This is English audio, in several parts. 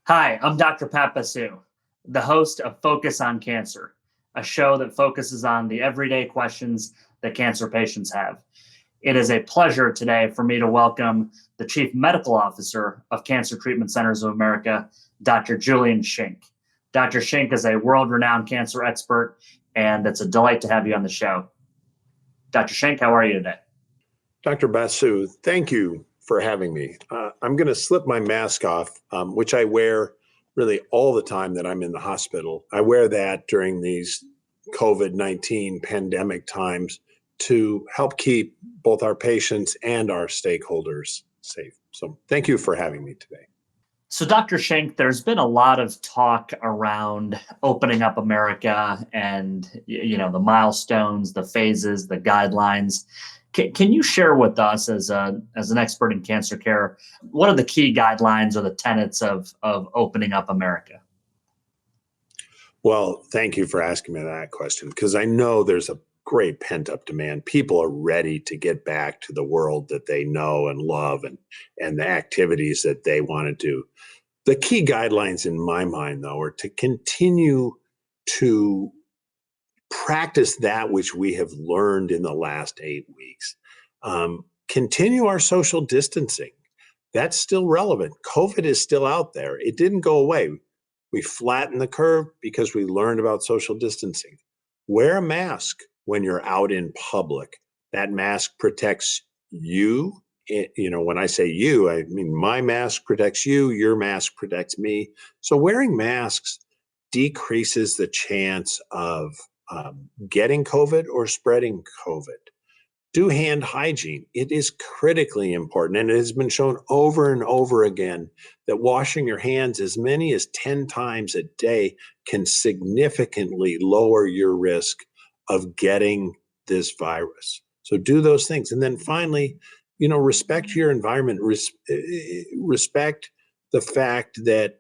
Hi, I'm Dr. Pat Basu, the host of Focus on Cancer, a show that focuses on the everyday questions that cancer patients have. It is a pleasure today for me to welcome the Chief Medical Officer of Cancer Treatment Centers of America, Dr. Julian Schink. Dr. Schink is a world-renowned cancer expert, and it's a delight to have you on the show. Dr. Schink, how are you today? Dr. Basu, thank you for having me. I'm going to slip my mask off, which I wear really all the time that I'm in the hospital. I wear that during these COVID-19 pandemic times to help keep both our patients and our stakeholders safe. So thank you for having me today. So, Dr. Schink, there's been a lot of talk around opening up America and, the milestones, the phases, the guidelines. Can you share with us, as an expert in cancer care, what are the key guidelines or the tenets of opening up America? Well, thank you for asking me that question, because I know there's a great pent-up demand. People are ready to get back to the world that they know and love and the activities that they want to do. The key guidelines in my mind, though, are to continue to practice that which we have learned in the last 8 weeks. Continue our social distancing. That's still relevant. COVID is still out there. It didn't go away. We flattened the curve because we learned about social distancing. Wear a mask when you're out in public. That mask protects you. When I say you, I mean my mask protects you, your mask protects me. So wearing masks decreases the chance of getting COVID or spreading COVID. Do hand hygiene. It is critically important, and it has been shown over and over again that washing your hands as many as 10 times a day can significantly lower your risk of getting this virus. So do those things. And then finally, respect your environment, respect the fact that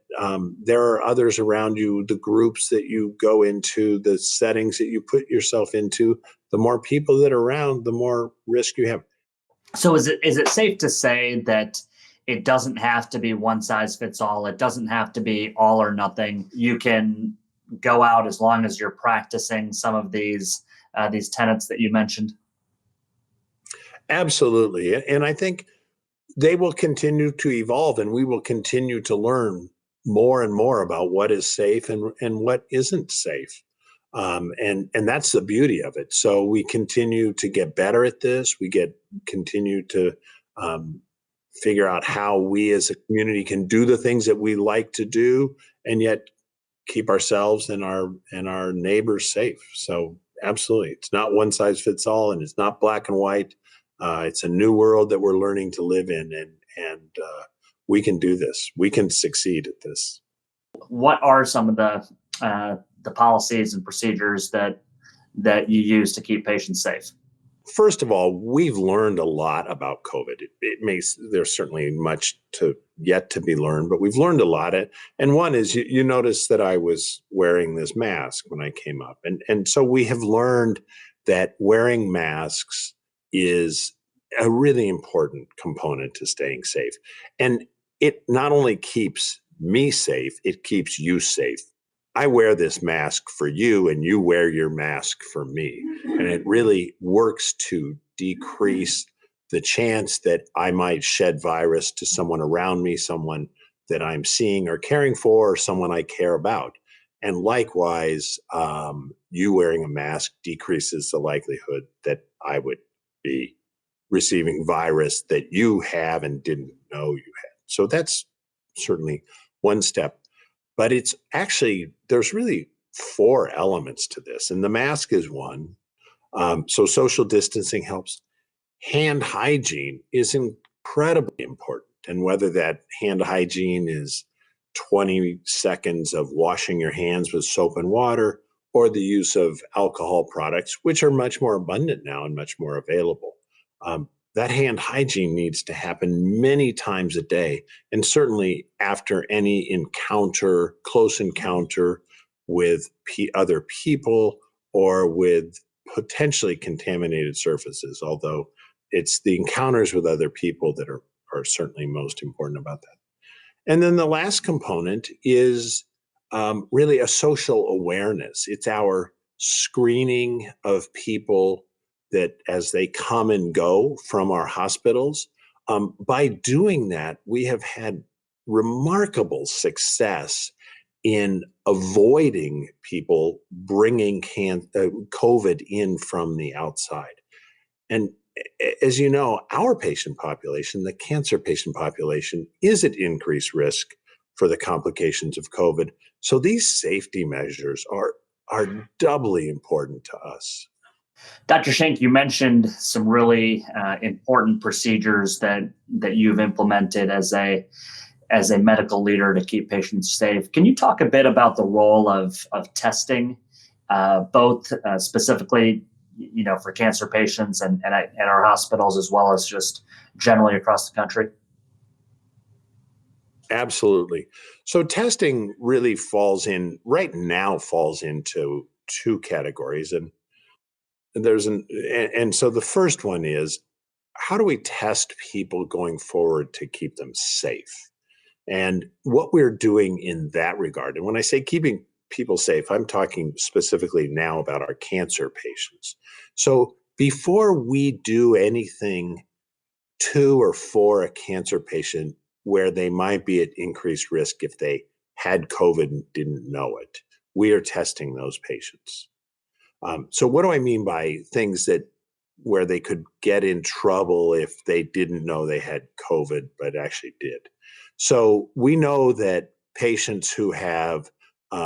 there are others around you, the groups that you go into, the settings that you put yourself into. The more people that are around, the more risk you have. So is it safe to say that it doesn't have to be one size fits all? It doesn't have to be all or nothing. You can go out as long as you're practicing some of these tenets that you mentioned? Absolutely. And I think they will continue to evolve, and we will continue to learn more and more about what is safe and what isn't safe. And that's the beauty of it. So we continue to get better at this. We continue to figure out how we as a community can do the things that we like to do, and yet keep ourselves and our neighbors safe. So absolutely, it's not one size fits all, and it's not black and white. It's a new world that we're learning to live in, and we can do this. We can succeed at this. What are some of the policies and procedures that you use to keep patients safe? First of all, we've learned a lot about COVID. There's certainly much yet to be learned, but we've learned a lot. And one is you notice that I was wearing this mask when I came up, and so we have learned that wearing masks is a really important component to staying safe. And it not only keeps me safe, it keeps you safe. I wear this mask for you, and you wear your mask for me. And it really works to decrease the chance that I might shed virus to someone around me, someone that I'm seeing or caring for, or someone I care about. And likewise, you wearing a mask decreases the likelihood that I would be receiving virus that you have and didn't know you had. So that's certainly one step. But it's actually, there's really 4 elements to this, and the mask is one. So social distancing helps. Hand hygiene is incredibly important. And whether that hand hygiene is 20 seconds of washing your hands with soap and water, or the use of alcohol products, which are much more abundant now and much more available. That hand hygiene needs to happen many times a day, and certainly after any encounter, close encounter with other people or with potentially contaminated surfaces, although it's the encounters with other people that are certainly most important about that. And then the last component is really a social awareness. It's our screening of people that as they come and go from our hospitals. By doing that, we have had remarkable success in avoiding people bringing COVID in from the outside. And as you know, our patient population, the cancer patient population, is at increased risk for the complications of COVID. So these safety measures are doubly important to us. Dr. Schink, you mentioned some really important procedures that you've implemented as a medical leader to keep patients safe. Can you talk a bit about the role of testing, both specifically, for cancer patients and at our hospitals, as well as just generally across the country? Absolutely. So testing really falls into two categories. And so the first one is, how do we test people going forward to keep them safe? And what we're doing in that regard, and when I say keeping people safe, I'm talking specifically now about our cancer patients. So before we do anything to or for a cancer patient where they might be at increased risk if they had COVID and didn't know it, we are testing those patients. So what do I mean by things where they could get in trouble if they didn't know they had COVID but actually did? So we know that patients who have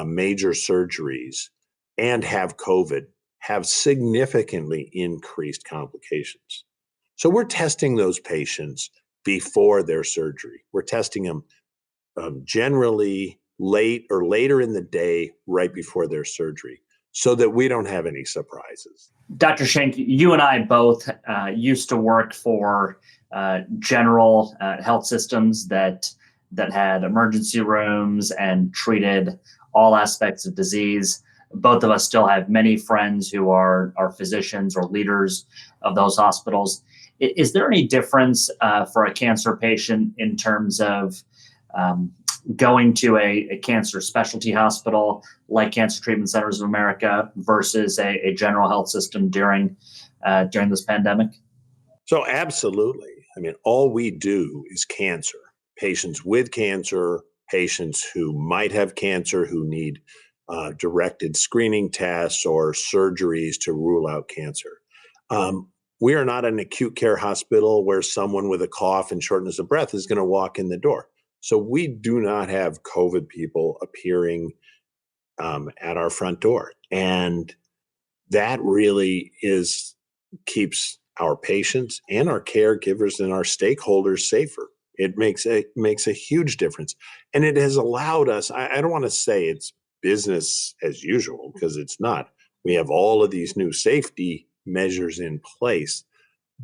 major surgeries and have COVID have significantly increased complications. So we're testing those patients before their surgery. We're testing them generally later in the day, right before their surgery, so that we don't have any surprises. Dr. Schink, you and I both used to work for general health systems that had emergency rooms and treated all aspects of disease. Both of us still have many friends who are physicians or leaders of those hospitals. Is there any difference for a cancer patient in terms of going to a cancer specialty hospital like Cancer Treatment Centers of America versus a general health system during this pandemic? So absolutely. I mean, all we do is cancer. Patients with cancer, patients who might have cancer, who need directed screening tests or surgeries to rule out cancer. We are not an acute care hospital where someone with a cough and shortness of breath is going to walk in the door. So we do not have COVID people appearing at our front door. And that really keeps our patients and our caregivers and our stakeholders safer. It makes a huge difference. And it has allowed us, I don't want to say it's business as usual, because it's not. We have all of these new safety measures in place,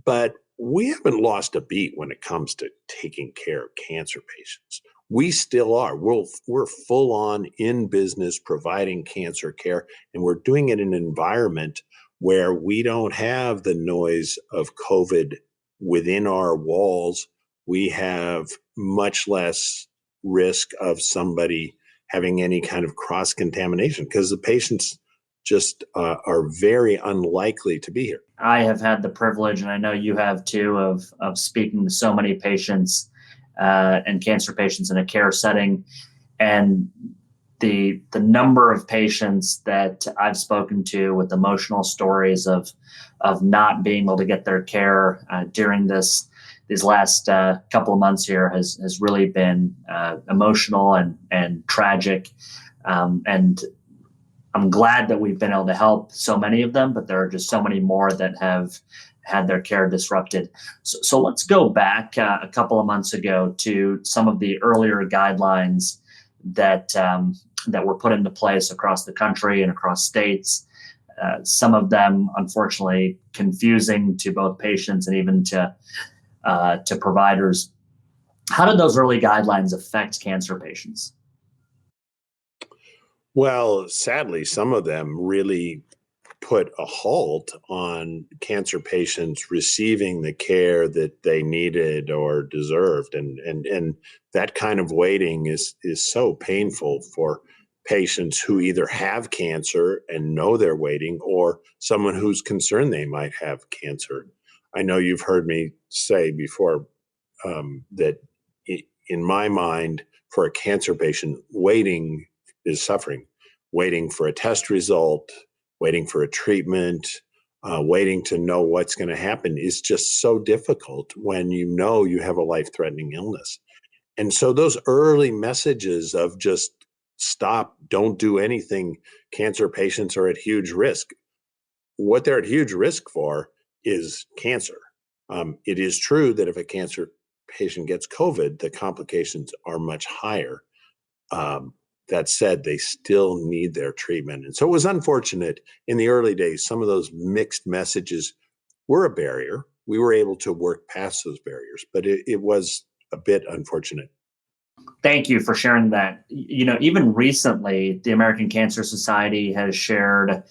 but we haven't lost a beat when it comes to taking care of cancer patients. We still are. We're full on in business providing cancer care, and we're doing it in an environment where we don't have the noise of COVID within our walls. We have much less risk of somebody having any kind of cross-contamination because the patients just are very unlikely to be here. I have had the privilege, and I know you have too, of speaking to so many patients and cancer patients in a care setting. And the number of patients that I've spoken to with emotional stories of not being able to get their care during these last couple of months here has really been emotional and tragic. And I'm glad that we've been able to help so many of them, but there are just so many more that have had their care disrupted. So let's go back a couple of months ago to some of the earlier guidelines that that were put into place across the country and across states. Some of them, unfortunately, confusing to both patients and even to providers. How did those early guidelines affect cancer patients? Well, sadly, some of them really put a halt on cancer patients receiving the care that they needed or deserved. And that kind of waiting is so painful for patients who either have cancer and know they're waiting, or someone who's concerned they might have cancer. I know you've heard me say before that in my mind, for a cancer patient, waiting is suffering. Waiting for a test result, waiting for a treatment, waiting to know what's going to happen is just so difficult when you know you have a life-threatening illness. And so those early messages of just stop, don't do anything, cancer patients are at huge risk. What they're at huge risk for is cancer. It is true that if a cancer patient gets COVID, the complications are much higher. That said, they still need their treatment. And so it was unfortunate in the early days. Some of those mixed messages were a barrier. We were able to work past those barriers, but it was a bit unfortunate. Thank you for sharing that. Even recently, the American Cancer Society has shared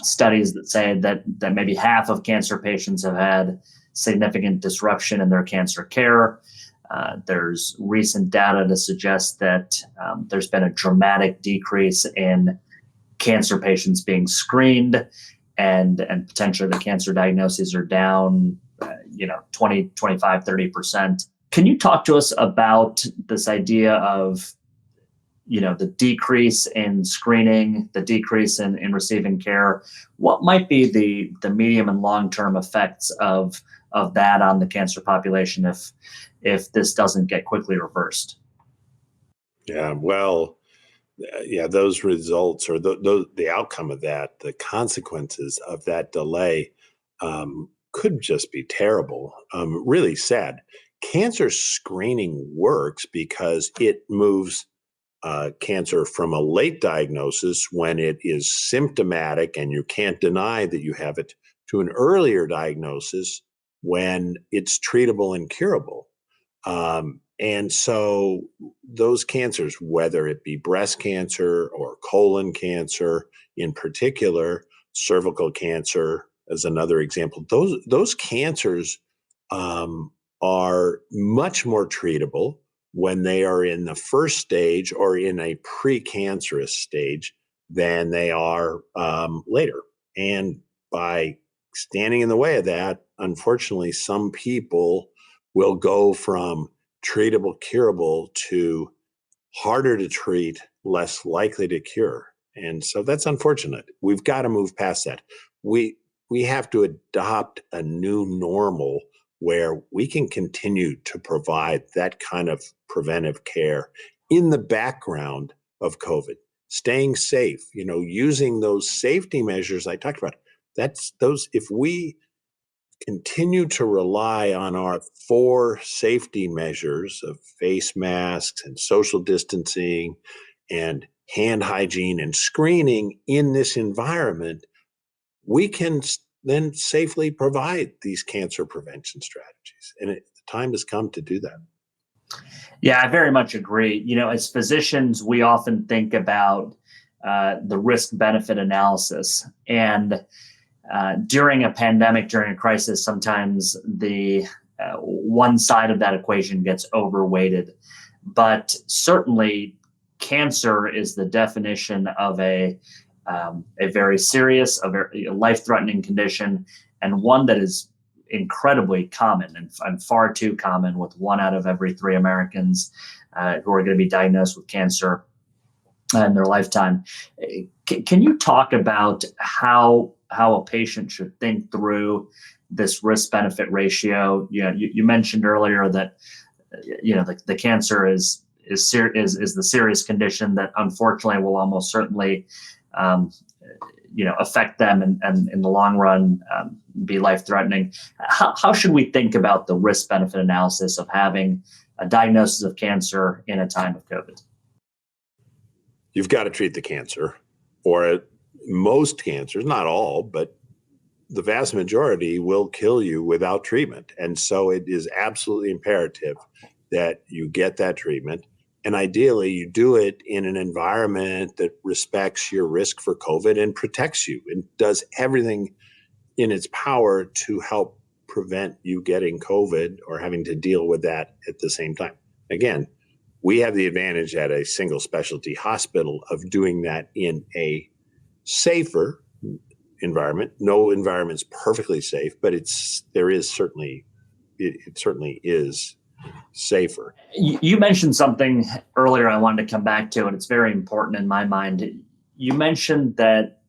studies that say that maybe half of cancer patients have had significant disruption in their cancer care. There's recent data to suggest that there's been a dramatic decrease in cancer patients being screened, and potentially the cancer diagnoses are down 20, 25, 30%. Can you talk to us about this idea of the decrease in screening, the decrease in receiving care? What might be the medium and long-term effects of that on the cancer population if this doesn't get quickly reversed? Yeah, well, those results, or the outcome of that, the consequences of that delay could just be terrible. Really sad. Cancer screening works because it moves cancer from a late diagnosis when it is symptomatic and you can't deny that you have it, to an earlier diagnosis when it's treatable and curable. And so those cancers, whether it be breast cancer or colon cancer in particular, cervical cancer as another example, those cancers are much more treatable when they are in the first stage or in a precancerous stage than they are later. And by standing in the way of that, unfortunately, some people will go from treatable, curable to harder to treat, less likely to cure. And so that's unfortunate. We've got to move past that. We have to adopt a new normal where we can continue to provide that kind of preventive care in the background of COVID, staying safe, using those safety measures I talked about. If we continue to rely on our 4 safety measures of face masks and social distancing and hand hygiene and screening in this environment, we can then safely provide these cancer prevention strategies. And the time has come to do that. Yeah, I very much agree. As physicians, we often think about the risk-benefit analysis. And during a pandemic, during a crisis, sometimes the one side of that equation gets overweighted. But certainly, cancer is the definition of a very serious, a very life-threatening condition, and one that is incredibly common and far too common, with 1 out of every 3 Americans who are going to be diagnosed with cancer in their lifetime. Can you talk about how a patient should think through this risk-benefit ratio? You mentioned earlier that the cancer is the serious condition that unfortunately will almost certainly affect them and in the long run be life-threatening. How should we think about the risk-benefit analysis of having a diagnosis of cancer in a time of COVID? you've got to treat the cancer, or most cancers, not all, but the vast majority will kill you without treatment. And so it is absolutely imperative that you get that treatment. And ideally, you do it in an environment that respects your risk for COVID and protects you and does everything in its power to help prevent you getting COVID or having to deal with that at the same time. Again, we have the advantage at a single specialty hospital of doing that in a safer environment. No environment's perfectly safe, but it certainly is safer. You mentioned something earlier I wanted to come back to, and it's very important in my mind. You mentioned that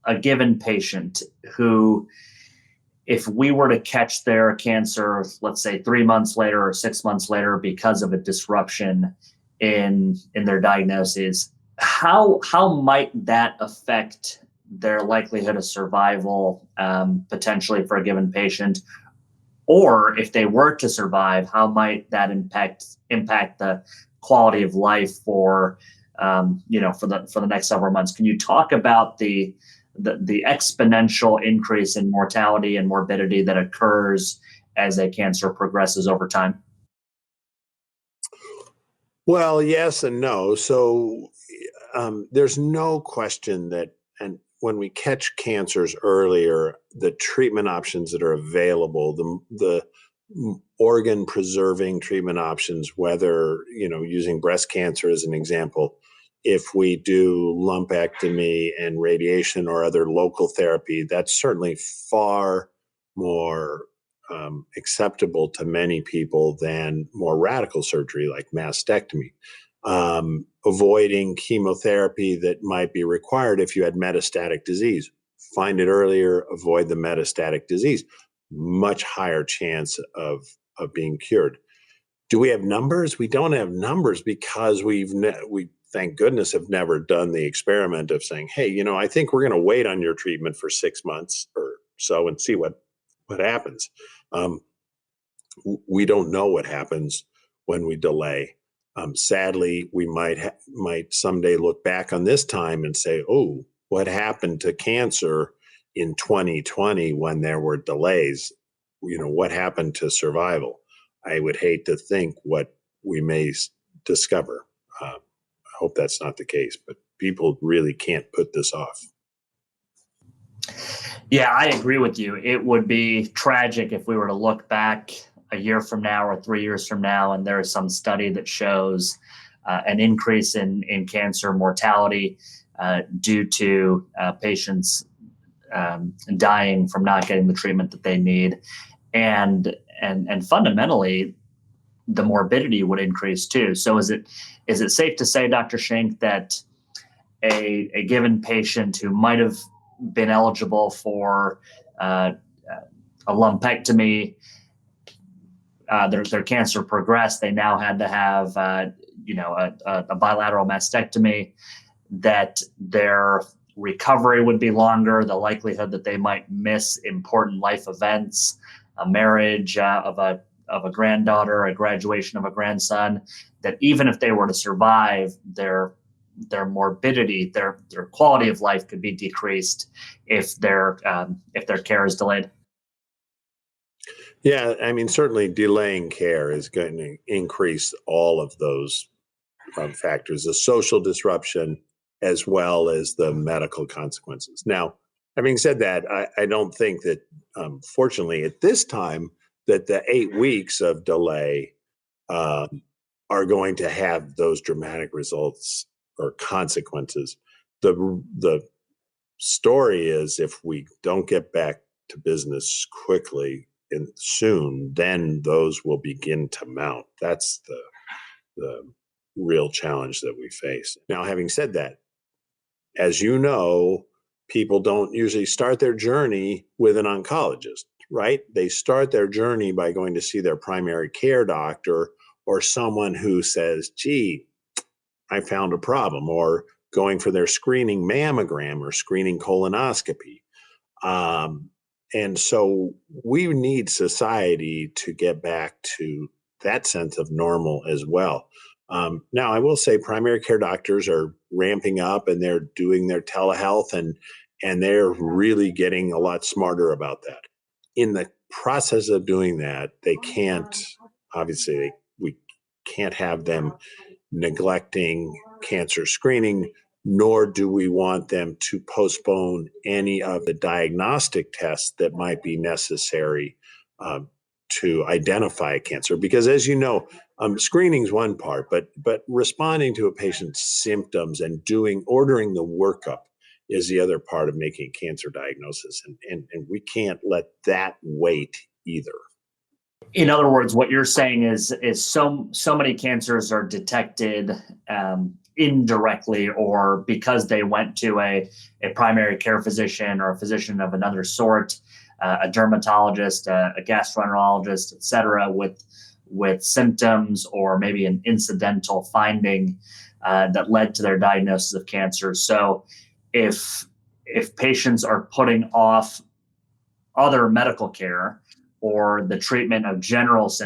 a given patient who, if we were to catch their cancer, let's say 3 months later or 6 months later, because of a disruption in their diagnosis, how might that affect their likelihood of survival, potentially for a given patient? Or if they were to survive, how might that impact the quality of life for the next several months? Can you talk about the exponential increase in mortality and morbidity that occurs as a cancer progresses over time? Well, yes and no. So there's no question that, and when we catch cancers earlier, the treatment options that are available, the organ preserving treatment options, whether, using breast cancer as an example, if we do lumpectomy and radiation or other local therapy, that's certainly far more acceptable to many people than more radical surgery like mastectomy. Avoiding chemotherapy that might be required if you had metastatic disease. Find it earlier, avoid the metastatic disease. Much higher chance of being cured. Do we have numbers? We don't have numbers because we thank goodness have never done the experiment of saying, hey, I think we're going to wait on your treatment for 6 months or so and see what happens. We don't know what happens when we delay. Sadly, we might someday look back on this time and say, oh, what happened to cancer in 2020 when there were delays? What happened to survival? I would hate to think what we may discover. I hope that's not the case, but people really can't put this off. Yeah, I agree with you. It would be tragic if we were to look back a year from now or 3 years from now, and there is some study that shows an increase in cancer mortality due to patients dying from not getting the treatment that they need, and fundamentally, the morbidity would increase too. So, is it safe to say, Dr. Schink, that a given patient who might have been eligible for a lumpectomy, their cancer progressed, they now had to have a bilateral mastectomy, that their recovery would be longer, the likelihood that they might miss important life events, a marriage of a granddaughter, a graduation of a grandson, that even if they were to survive, their morbidity, their quality of life could be decreased if their care is delayed. Yeah, I mean, certainly delaying care is going to increase all of those factors, the social disruption as well as the medical consequences. Now, having said that, I don't think that, fortunately, at this time, that the 8 weeks of delay are going to have those dramatic results or consequences. The story is, if we don't get back to business quickly and soon, then those will begin to mount. That's the real challenge that we face. Now, having said that, as you know, people don't usually start their journey with an oncologist, right? They start their journey by going to see their primary care doctor or someone who says, gee, I found a problem, or going for their screening mammogram or screening colonoscopy. And so we need society to get back to that sense of normal as well. Now, I will say primary care doctors are ramping up and they're doing their telehealth, and they're really getting a lot smarter about that. In the process of doing that, they can't, obviously, we can't have them neglecting cancer screening, nor do we want them to postpone any of the diagnostic tests that might be necessary to identify cancer. Because as you know, screening is one part, but responding to a patient's symptoms and ordering the workup is the other part of making a cancer diagnosis. And we can't let that wait either. In other words, what you're saying is so many cancers are detected indirectly, or because they went to a primary care physician or a physician of another sort, a dermatologist, a gastroenterologist, et cetera, with symptoms or maybe an incidental finding that led to their diagnosis of cancer. So if patients are putting off other medical care or the treatment of generalized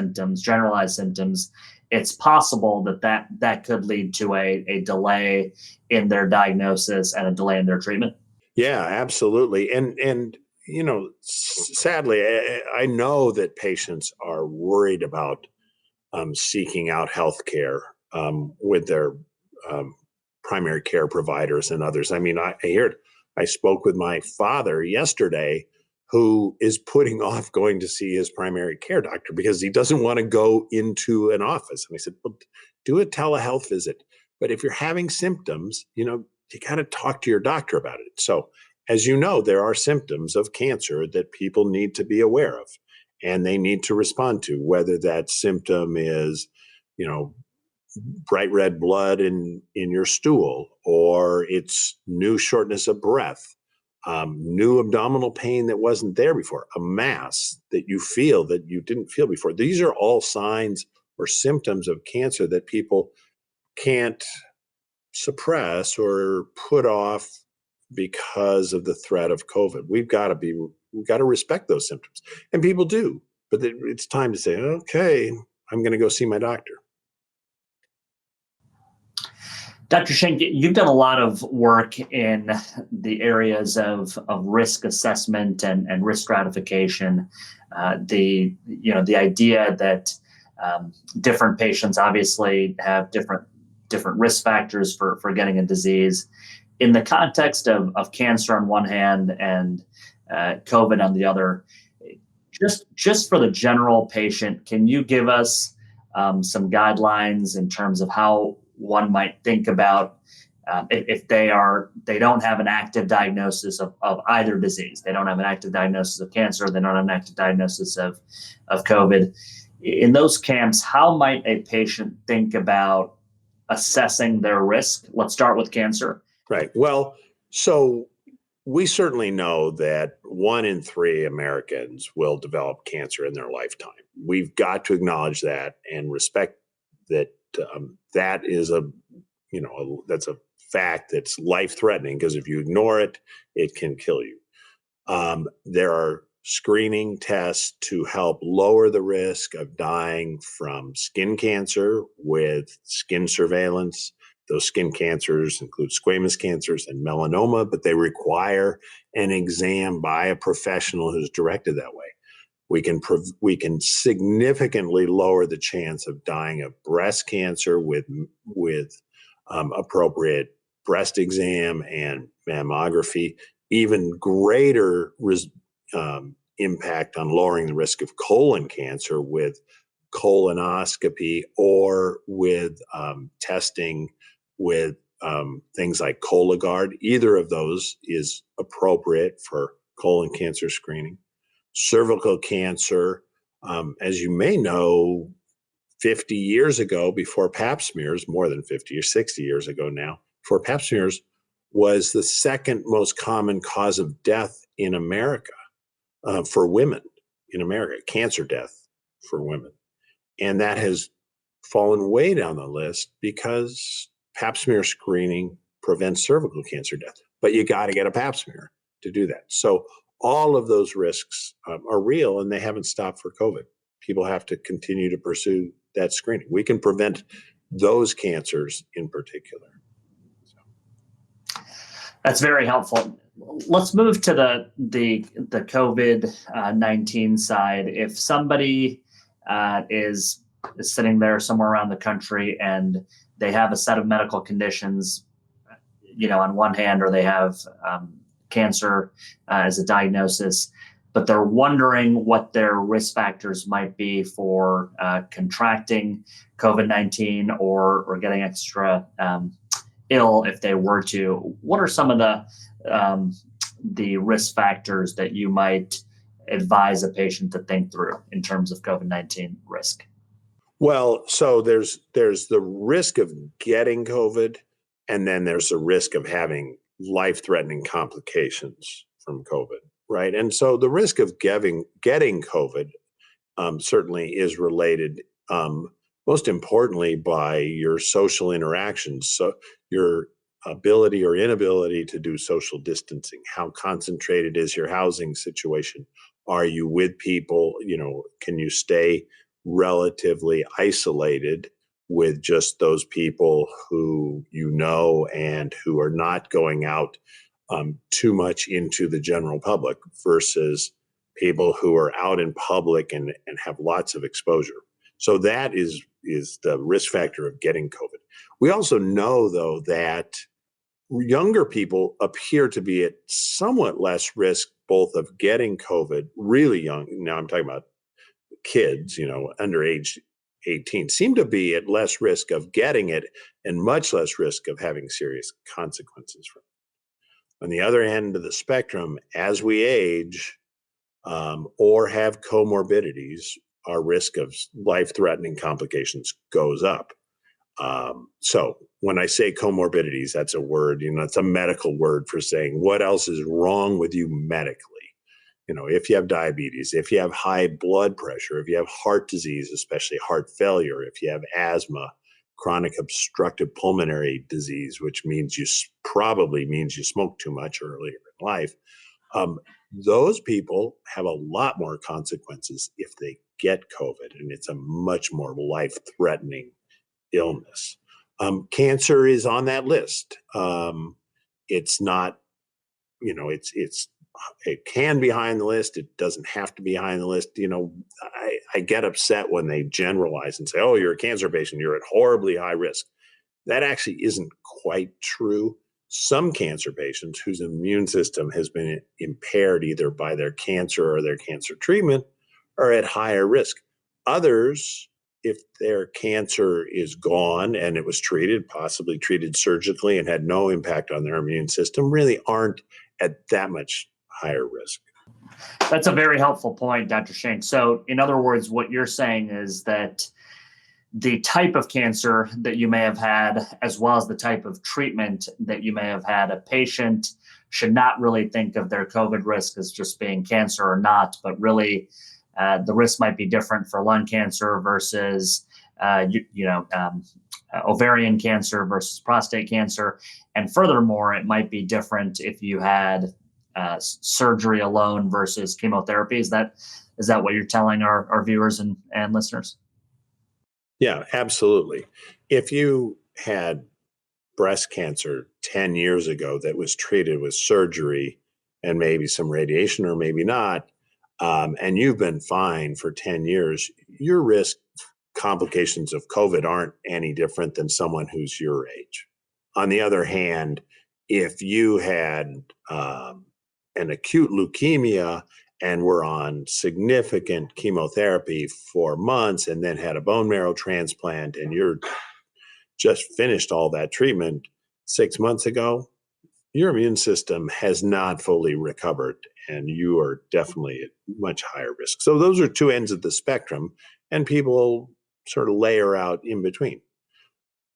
symptoms, it's possible that could lead to a delay in their diagnosis and a delay in their treatment. Yeah, absolutely. And sadly, I know that patients are worried about seeking out health care with their primary care providers and others. I mean, I spoke with my father yesterday, who is putting off going to see his primary care doctor because he doesn't want to go into an office. And I said, well, do a telehealth visit. But if you're having symptoms, you got to talk to your doctor about it. So as you know, there are symptoms of cancer that people need to be aware of, and they need to respond to, whether that symptom is, bright red blood in your stool, or it's new shortness of breath, new abdominal pain that wasn't there before, a mass that you feel that you didn't feel before. These are all signs or symptoms of cancer that people can't suppress or put off because of the threat of COVID. We've got to respect those symptoms, and people do. But it's time to say, okay, I'm going to go see my doctor. Dr. Schink, you've done a lot of work in the areas of risk assessment and risk stratification. The idea that different patients obviously have different risk factors for getting a disease. In the context of cancer on one hand and COVID on the other, just for the general patient, can you give us some guidelines in terms of how one might think about if they don't have an active diagnosis of either disease? They don't have an active diagnosis of cancer, they don't have an active diagnosis of COVID. In those camps, how might a patient think about assessing their risk? Let's start with cancer. Right. Well, so we certainly know that 1 in 3 Americans will develop cancer in their lifetime. We've got to acknowledge that and respect that. That is that's a fact that's life-threatening, because if you ignore it, it can kill you. There are screening tests to help lower the risk of dying from skin cancer with skin surveillance. Those skin cancers include squamous cancers and melanoma, but they require an exam by a professional who's directed that way. We can significantly lower the chance of dying of breast cancer with appropriate breast exam and mammography. Even greater impact on lowering the risk of colon cancer with colonoscopy, or with testing with things like Cologuard. Either of those is appropriate for colon cancer screening. Cervical cancer, as you may know, 50 years ago, before pap smears, more than 50 or 60 years ago now, before pap smears, was the second most common cause of death in America for women in America, cancer death for women. And that has fallen way down the list because pap smear screening prevents cervical cancer death. But you got to get a pap smear to do that. So all of those risks are real, and they haven't stopped for COVID. People have to continue to pursue that screening. We can prevent those cancers in particular. That's very helpful. Let's move to the COVID-19 side. If somebody is sitting there somewhere around the country and they have a set of medical conditions, on one hand, or they have cancer as a diagnosis, but they're wondering what their risk factors might be for contracting COVID-19 or getting extra ill if they were to. What are some of the risk factors that you might advise a patient to think through in terms of COVID-19 risk? Well, so there's the risk of getting COVID, and then there's the risk of having life-threatening complications from COVID, right? And so the risk of getting COVID certainly is related, most importantly, by your social interactions. So your ability or inability to do social distancing. How concentrated is your housing situation? Are you with people? Can you stay relatively isolated with just those people who and who are not going out too much into the general public versus people who are out in public and have lots of exposure. So that is the risk factor of getting COVID. We also know, though, that younger people appear to be at somewhat less risk both of getting COVID, really young. Now I'm talking about kids, under age 18, seem to be at less risk of getting it and much less risk of having serious consequences from it. On the other end of the spectrum, as we age or have comorbidities, our risk of life-threatening complications goes up. So when I say comorbidities, that's a word, it's a medical word for saying what else is wrong with you medically. If you have diabetes, if you have high blood pressure, if you have heart disease, especially heart failure, if you have asthma, chronic obstructive pulmonary disease, which probably means you smoked too much earlier in life, those people have a lot more consequences if they get COVID, and it's a much more life-threatening illness. Cancer is on that list. It's not, it can be high on the list. It doesn't have to be high on the list. I get upset when they generalize and say, oh, you're a cancer patient, you're at horribly high risk. That actually isn't quite true. Some cancer patients whose immune system has been impaired either by their cancer or their cancer treatment are at higher risk. Others, if their cancer is gone and it was possibly treated surgically and had no impact on their immune system, really aren't at that much higher risk. That's a very helpful point, Dr. Schink. So in other words, what you're saying is that the type of cancer that you may have had, as well as the type of treatment that you may have had, a patient should not really think of their COVID risk as just being cancer or not, but really the risk might be different for lung cancer versus ovarian cancer versus prostate cancer. And furthermore, it might be different if you had surgery alone versus chemotherapy. Is that what you're telling our viewers and listeners? Yeah, absolutely. If you had breast cancer 10 years ago that was treated with surgery and maybe some radiation or maybe not, and you've been fine for 10 years, your risk complications of COVID aren't any different than someone who's your age. On the other hand, if you had an acute leukemia and were on significant chemotherapy for months and then had a bone marrow transplant and you're just finished all that treatment 6 months ago, your immune system has not fully recovered and you are definitely at much higher risk. So those are two ends of the spectrum, and people sort of layer out in between.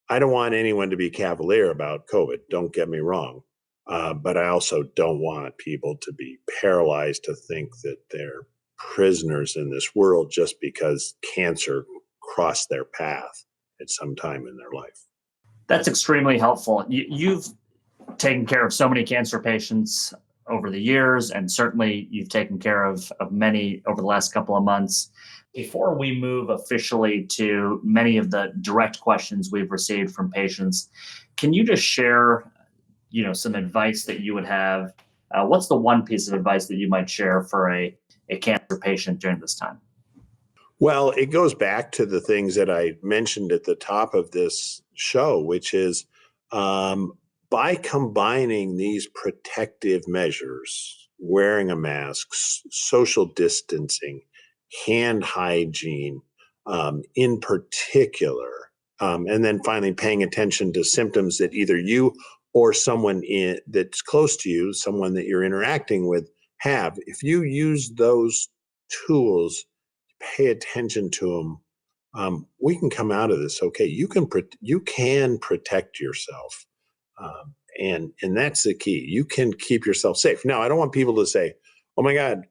I don't want anyone to be cavalier about COVID, don't get me wrong. But I also don't want people to be paralyzed to think that they're prisoners in this world just because cancer crossed their path at some time in their life. That's extremely helpful. You've taken care of so many cancer patients over the years, and certainly you've taken care of many over the last couple of months. Before we move officially to many of the direct questions we've received from patients, can you just share some advice that you would have, what's the one piece of advice that you might share for a cancer patient during this time? Well, it goes back to the things that I mentioned at the top of this show, which is by combining these protective measures, wearing a mask, social distancing, hand hygiene in particular, and then finally paying attention to symptoms that either you or someone that's close to you, someone that you're interacting with, have. If you use those tools, pay attention to them, we can come out of this okay. You can protect yourself, and that's the key. You can keep yourself safe. Now, I don't want people to say, "Oh my God,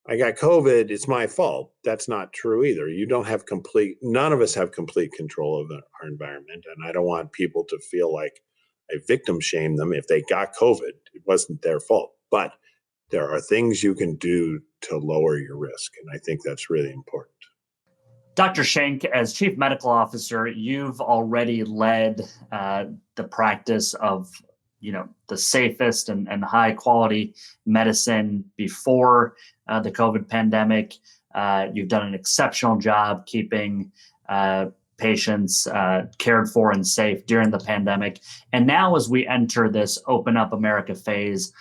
I got COVID. It's my fault." That's not true either. None of us have complete control of our environment, and I don't want people to feel like I victim shame them if they got COVID. It wasn't their fault, but there are things you can do to lower your risk, and I think that's really important. Dr. Schink, as Chief Medical Officer, you've already led the practice of, the safest and high quality medicine before the COVID pandemic. You've done an exceptional job keeping patients cared for and safe during the pandemic. And now, as we enter this Open Up America phase,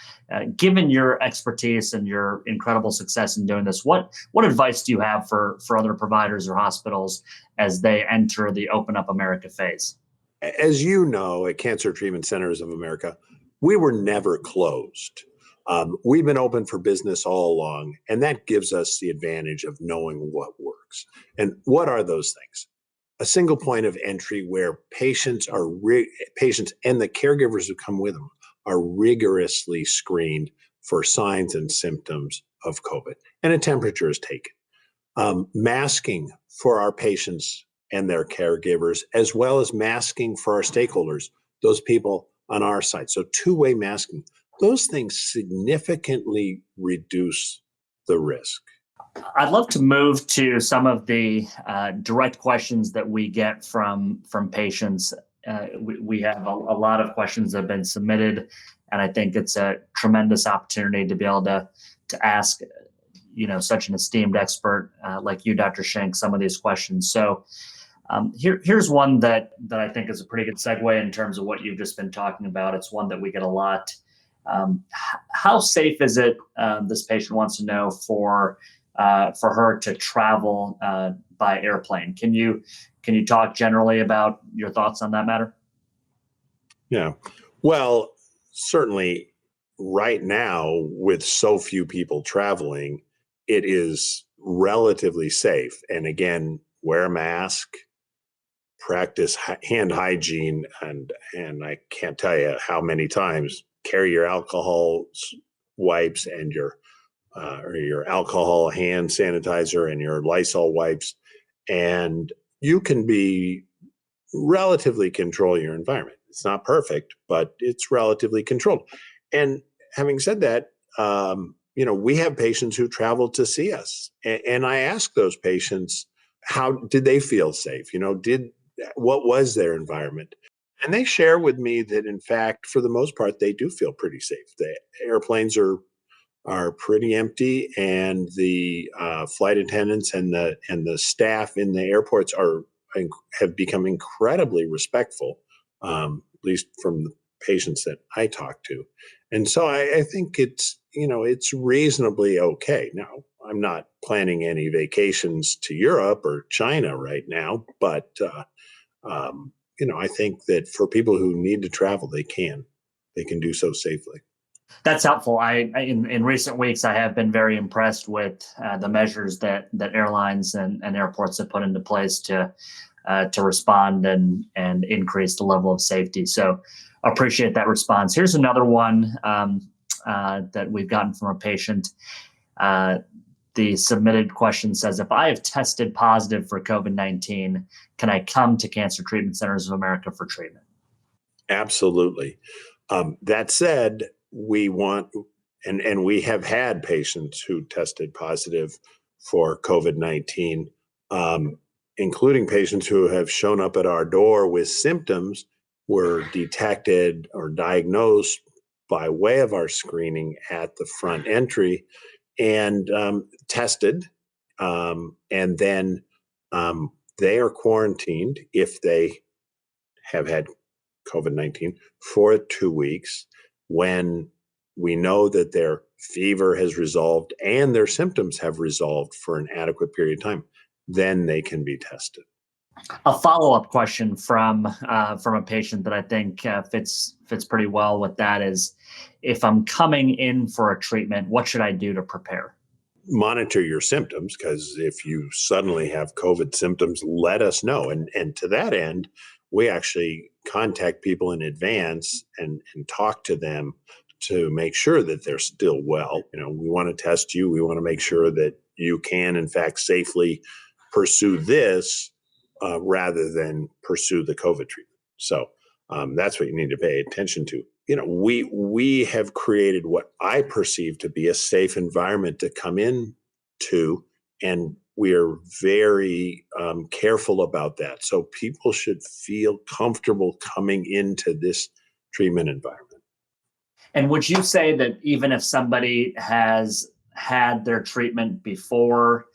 given your expertise and your incredible success in doing this, what advice do you have for other providers or hospitals as they enter the Open Up America phase? As you know, at Cancer Treatment Centers of America, we were never closed. We've been open for business all along, and that gives us the advantage of knowing what works. And what are those things? A single point of entry where patients and the caregivers who come with them are rigorously screened for signs and symptoms of COVID, and a temperature is taken. Masking for our patients and their caregivers, as well as masking for our stakeholders, those people on our side. So two-way masking, those things significantly reduce the risk. I'd love to move to some of the direct questions that we get from patients. We have a lot of questions that have been submitted, and I think it's a tremendous opportunity to be able to ask, such an esteemed expert like you, Dr. Schink, some of these questions. So here's one that I think is a pretty good segue in terms of what you've just been talking about. It's one that we get a lot. How safe is it? This patient wants to know for her to travel by airplane. Can you talk generally about your thoughts on that matter? Yeah. Well, certainly right now, with so few people traveling, it is relatively safe. And again, wear a mask, practice hand hygiene, and I can't tell you how many times, carry your alcohol wipes and your alcohol hand sanitizer and your Lysol wipes, and you can be relatively control your environment. It's not perfect, but it's relatively controlled. And having said that, we have patients who travel to see us, and I ask those patients, how did they feel safe? What was their environment? And they share with me that, in fact, for the most part, they do feel pretty safe. The airplanes are pretty empty, and the flight attendants and the staff in the airports have become incredibly respectful, at least from the patients that I talk to. And so I think it's reasonably okay. Now, I'm not planning any vacations to Europe or China right now, but I think that for people who need to travel, they can do so safely. That's helpful. In recent weeks, I have been very impressed with the measures that airlines and airports have put into place to respond and increase the level of safety. So appreciate that response. Here's another one that we've gotten from a patient. The submitted question says, if I have tested positive for COVID-19, can I come to Cancer Treatment Centers of America for treatment? Absolutely. That said, we want, and we have had patients who tested positive for COVID-19, including patients who have shown up at our door with symptoms, were detected or diagnosed by way of our screening at the front entry and tested. And then they are quarantined if they have had COVID-19 for 2 weeks. When we know that their fever has resolved and their symptoms have resolved for an adequate period of time, then they can be tested. A follow-up question from a patient that I think fits pretty well with that is, if I'm coming in for a treatment, what should I do to prepare? Monitor your symptoms, because if you suddenly have COVID symptoms, let us know. And to that end, we actually contact people in advance and talk to them to make sure that they're still well. We want to test you. We want to make sure that you can, in fact, safely pursue this rather than pursue the COVID treatment. So that's what you need to pay attention to. We have created what I perceive to be a safe environment to come in to, and we're very careful about that. So people should feel comfortable coming into this treatment environment. And would you say that even if somebody has had their treatment before,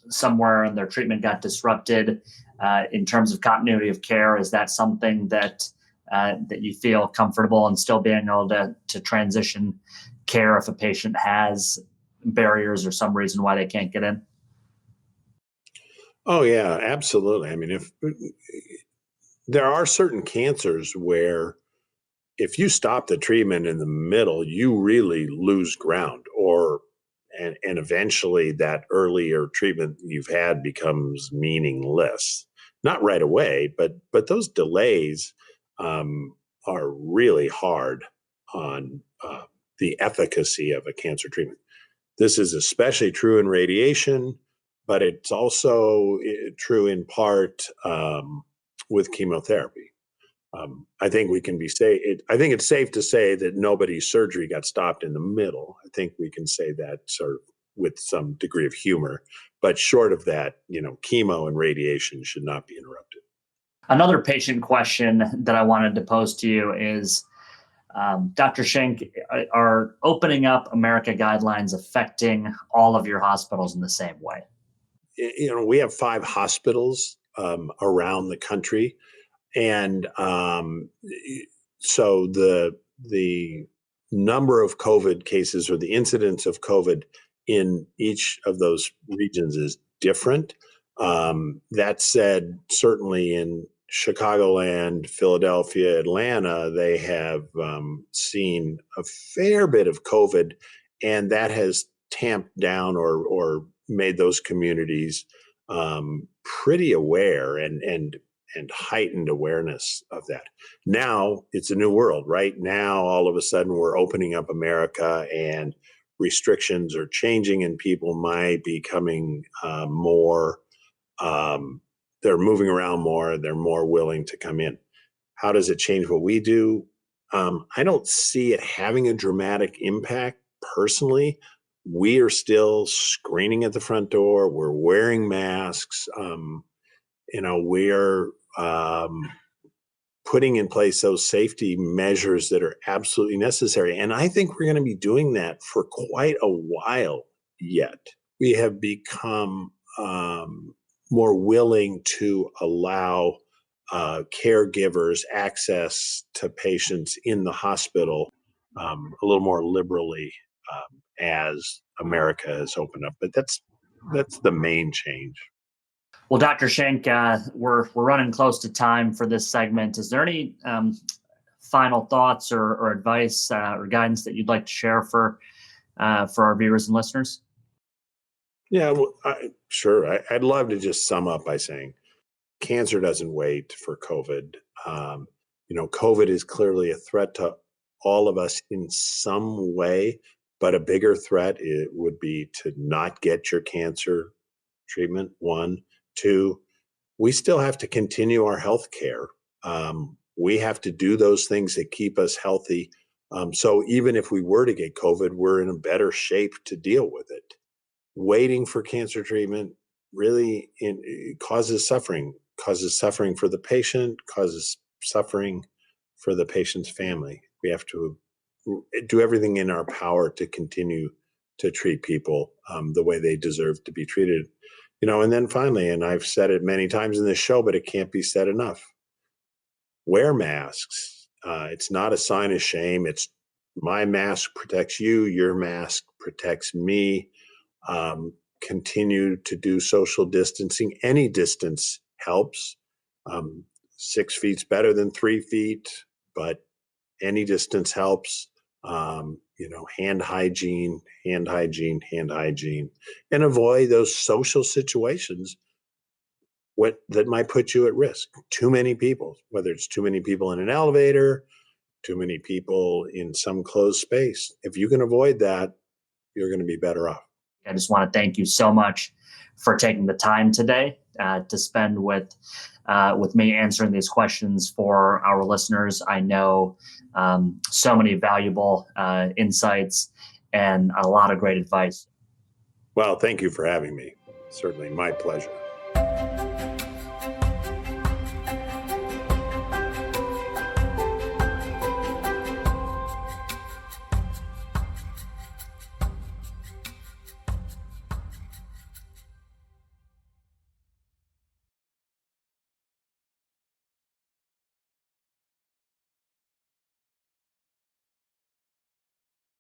somewhere and their treatment got disrupted, in terms of continuity of care, is that something that you feel comfortable in still being able to transition care if a patient has barriers or some reason why they can't get in? Oh yeah, absolutely. I mean, if there are certain cancers where if you stop the treatment in the middle, you really lose ground, and eventually that earlier treatment you've had becomes meaningless. Not right away, but those delays are really hard on the efficacy of a cancer treatment. This is especially true in radiation, but it's also true in part with chemotherapy. I think we can I think it's safe to say that nobody's surgery got stopped in the middle. I think we can say that sort of with some degree of humor, but short of that, chemo and radiation should not be interrupted. Another patient question that I wanted to pose to you is, Dr. Schink, are opening up America guidelines affecting all of your hospitals in the same way? We have 5 hospitals around the country. And so the number of COVID cases or the incidence of COVID in each of those regions is different. That said, certainly in Chicagoland, Philadelphia, Atlanta, they have seen a fair bit of COVID, and that has tamped down or made those communities pretty aware and heightened awareness of that. Now it's a new world, right? Now, all of a sudden, we're opening up America and restrictions are changing, and people might be becoming more, they're moving around more, they're more willing to come in. How does it change what we do? I don't see it having a dramatic impact personally. We are still screening at the front door. We're wearing masks. We're putting in place those safety measures that are absolutely necessary. And I think we're going to be doing that for quite a while yet. We have become more willing to allow caregivers access to patients in the hospital a little more liberally as America has opened up. But that's the main change. Well, Dr. Schink, we're running close to time for this segment. Is there any final thoughts or advice or guidance that you'd like to share for our viewers and listeners? Yeah, well, sure. I'd love to just sum up by saying cancer doesn't wait for COVID. COVID is clearly a threat to all of us in some way, but a bigger threat would be to not get your cancer treatment, 1. 2, we still have to continue our health care. We have to do those things that keep us healthy. So even if we were to get COVID, we're in a better shape to deal with it. Waiting for cancer treatment really causes suffering for the patient, causes suffering for the patient's family. We have to do everything in our power to continue to treat people the way they deserve to be treated. And then finally, and I've said it many times in this show, but it can't be said enough, wear masks. It's not a sign of shame. It's my mask protects you. Your mask protects me. Continue to do social distancing. Any distance helps. 6 feet's better than 3 feet, but any distance helps. Hand hygiene, hand hygiene, hand hygiene, and avoid those social situations that might put you at risk. Too many people, whether it's too many people in an elevator, too many people in some closed space. If you can avoid that, you're going to be better off. I just want to thank you so much for taking the time today to spend with me answering these questions for our listeners. I know so many valuable insights and a lot of great advice. Well, thank you for having me. Certainly my pleasure.